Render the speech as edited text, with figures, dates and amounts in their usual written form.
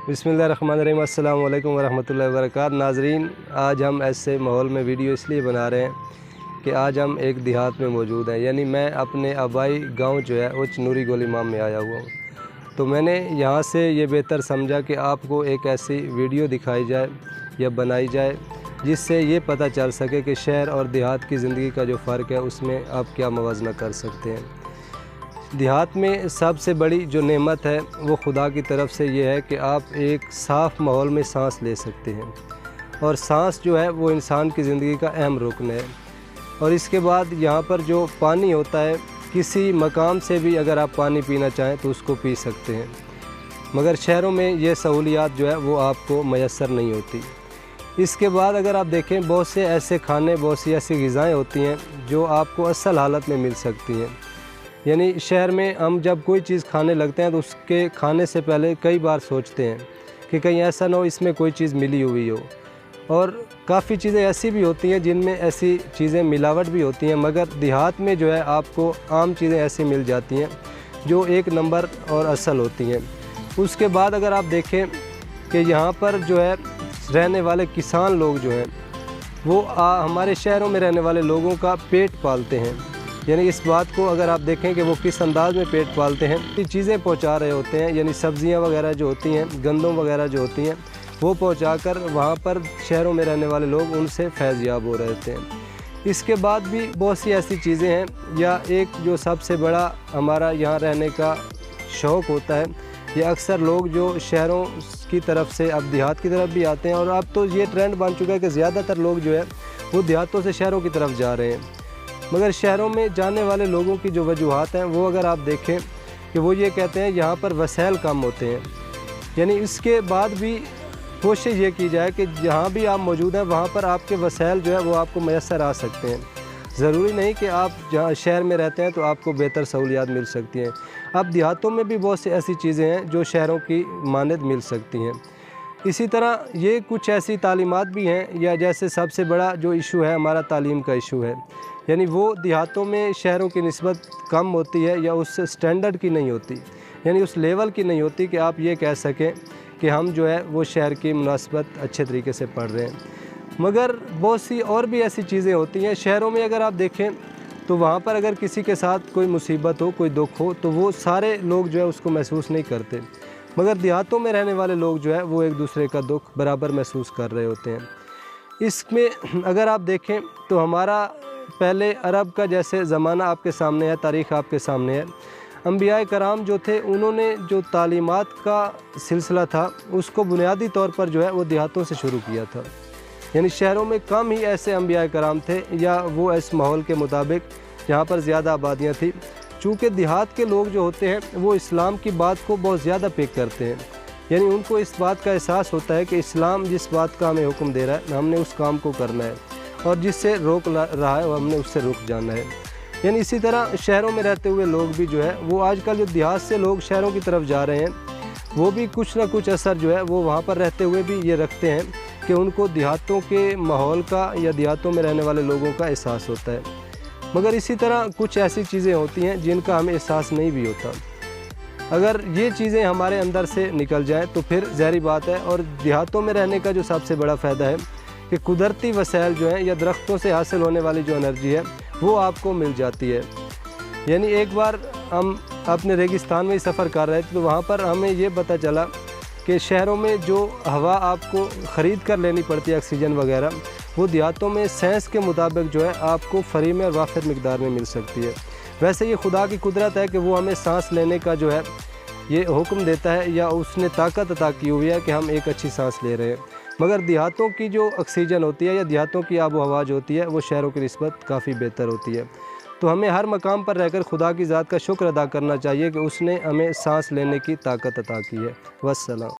बिस्मिल्लाहिर्रहमानिर्रहीम। अस्सलाम वालेकुम वरहमतुल्लाहि वबरकातुहू। नाज़रीन, आज हम ऐसे माहौल में वीडियो इसलिए बना रहे हैं कि आज हम एक देहात में मौजूद हैं, यानी मैं अपने आबाई गांव जो है वो चनूरी गोलीमाम में आया हुआ हूँ। तो मैंने यहाँ से ये बेहतर समझा कि आपको एक ऐसी वीडियो दिखाई जाए या बनाई जाए जिससे ये पता चल सके कि शहर और देहात की ज़िंदगी का जो फ़र्क है उसमें आप क्या मुवाज़ना कर सकते हैं। देहात में सबसे बड़ी जो नेमत है वो खुदा की तरफ से ये है कि आप एक साफ़ माहौल में सांस ले सकते हैं, और सांस जो है वो इंसान की ज़िंदगी का अहम रुकन है। और इसके बाद यहाँ पर जो पानी होता है, किसी मकाम से भी अगर आप पानी पीना चाहें तो उसको पी सकते हैं, मगर शहरों में ये सहूलियात जो है वो आपको मैसर नहीं होती। इसके बाद अगर आप देखें, बहुत से ऐसे खाने, बहुत सी ऐसी ग़िज़ाएँ होती हैं जो आपको असल हालत में मिल सकती हैं। यानी शहर में हम जब कोई चीज़ खाने लगते हैं तो उसके खाने से पहले कई बार सोचते हैं कि कहीं ऐसा ना हो इसमें कोई चीज़ मिली हुई हो। और काफ़ी चीज़ें ऐसी भी होती हैं जिनमें ऐसी चीज़ें मिलावट भी होती हैं, मगर देहात में जो है आपको आम चीज़ें ऐसी मिल जाती हैं जो एक नंबर और असल होती हैं। उसके बाद अगर आप देखें कि यहाँ पर जो है रहने वाले किसान लोग जो हैं वो हमारे शहरों में रहने वाले लोगों का पेट पालते हैं। यानी इस बात को अगर आप देखें कि वो किस अंदाज़ में पेट पालते हैं, ये चीज़ें पहुंचा रहे होते हैं, यानी सब्ज़ियां वगैरह जो होती हैं, गंदम वगैरह जो होती हैं, वो पहुंचाकर वहाँ पर शहरों में रहने वाले लोग उनसे फैज़याब हो रहे होते हैं। इसके बाद भी बहुत सी ऐसी चीज़ें हैं, या एक जो सबसे बड़ा हमारा यहाँ रहने का शौक़ होता है, ये अक्सर लोग जो शहरों की तरफ से अब देहात की तरफ भी आते हैं, और अब तो ये ट्रेंड बन चुका है कि ज़्यादातर लोग जो है वो देहातों से शहरों की तरफ जा रहे हैं। मगर शहरों में जाने वाले लोगों की जो वजूहात हैं वो अगर आप देखें कि वो ये कहते हैं यहाँ पर वसाइल कम होते हैं। यानी इसके बाद भी कोशिश ये की जाए कि जहाँ भी आप मौजूद हैं वहाँ पर आपके वसाइल जो है वो आपको मैसर आ सकते हैं। ज़रूरी नहीं कि आप जहाँ शहर में रहते हैं तो आपको बेहतर सहूलियात मिल सकती हैं। अब देहातों में भी बहुत सी ऐसी चीज़ें हैं जो शहरों की मानद मिल सकती हैं। इसी तरह ये कुछ ऐसी तालीमात भी हैं, या जैसे सबसे बड़ा जो इशू है हमारा तालीम का इशू है, यानी वो देहातों में शहरों की निस्बत कम होती है, या उस स्टैंडर्ड की नहीं होती, यानी उस लेवल की नहीं होती कि आप ये कह सकें कि हम जो है वो शहर की मुनासबत अच्छे तरीके से पढ़ रहे हैं। मगर बहुत सी और भी ऐसी चीज़ें होती हैं शहरों में। अगर आप देखें तो वहाँ पर अगर किसी के साथ कोई मुसीबत हो, कोई दुख हो, तो वो सारे लोग जो है उसको महसूस नहीं करते, मगर देहातों में रहने वाले लोग जो है वो एक दूसरे का दुख बराबर महसूस कर रहे होते हैं। इसमें अगर आप देखें तो हमारा पहले अरब का जैसे ज़माना आपके सामने है, तारीख़ आपके सामने है। अंबियाए कराम जो थे उन्होंने जो तालीमात का सिलसिला था उसको बुनियादी तौर पर जो है वो देहातों से शुरू किया था। यानी शहरों में कम ही ऐसे अंबियाए कराम थे, या वो इस माहौल के मुताबिक जहाँ पर ज़्यादा आबादियाँ थी। चूँकि देहात के लोग जो होते हैं वो इस्लाम की बात को बहुत ज़्यादा पिक करते हैं, यानी उनको इस बात का एहसास होता है कि इस्लाम जिस बात का हमें हुक्म दे रहा है हमने उस काम को करना है, और जिससे रोक रहा है हमने उससे रुक जाना है। यानी इसी तरह शहरों में रहते हुए लोग भी जो है वो आजकल जो देहात से लोग शहरों की तरफ जा रहे हैं, वो भी कुछ ना कुछ असर जो है वो वहाँ पर रहते हुए भी ये रखते हैं कि उनको देहातों के माहौल का या देहातों में रहने वाले लोगों का एहसास होता है। मगर इसी तरह कुछ ऐसी चीज़ें होती हैं जिनका हमें एहसास नहीं भी होता। अगर ये चीज़ें हमारे अंदर से निकल जाएँ तो फिर ज़ाहिर बात है। और देहातों में रहने का जो सबसे बड़ा फ़ायदा है कि कुदरती वसाइल जो हैं या दरख्तों से हासिल होने वाली जो एनर्जी है वो आपको मिल जाती है। यानी एक बार हम अपने रेगिस्तान में ही सफ़र कर रहे थे तो वहाँ पर हमें ये पता चला कि शहरों में जो हवा आपको ख़रीद कर लेनी पड़ती है, ऑक्सीजन वगैरह, वो देहातों में साइंस के मुताबिक जो है आपको फ्री में और वाफिर मिकदार में मिल सकती है। वैसे ये खुदा की कुदरत है कि वो हमें सांस लेने का जो है ये हुक्म देता है, या उसने ताकत अता की हुई है कि हम एक अच्छी सांस ले रहे हैं। मगर देहातों की जो ऑक्सीजन होती है या देहातों की आबो हवा जो होती है वो शहरों की निस्बत काफ़ी बेहतर होती है। तो हमें हर मकाम पर रहकर खुदा की ज़ात का शुक्र अदा करना चाहिए कि उसने हमें सांस लेने की ताकत अता की है। वस्सलाम।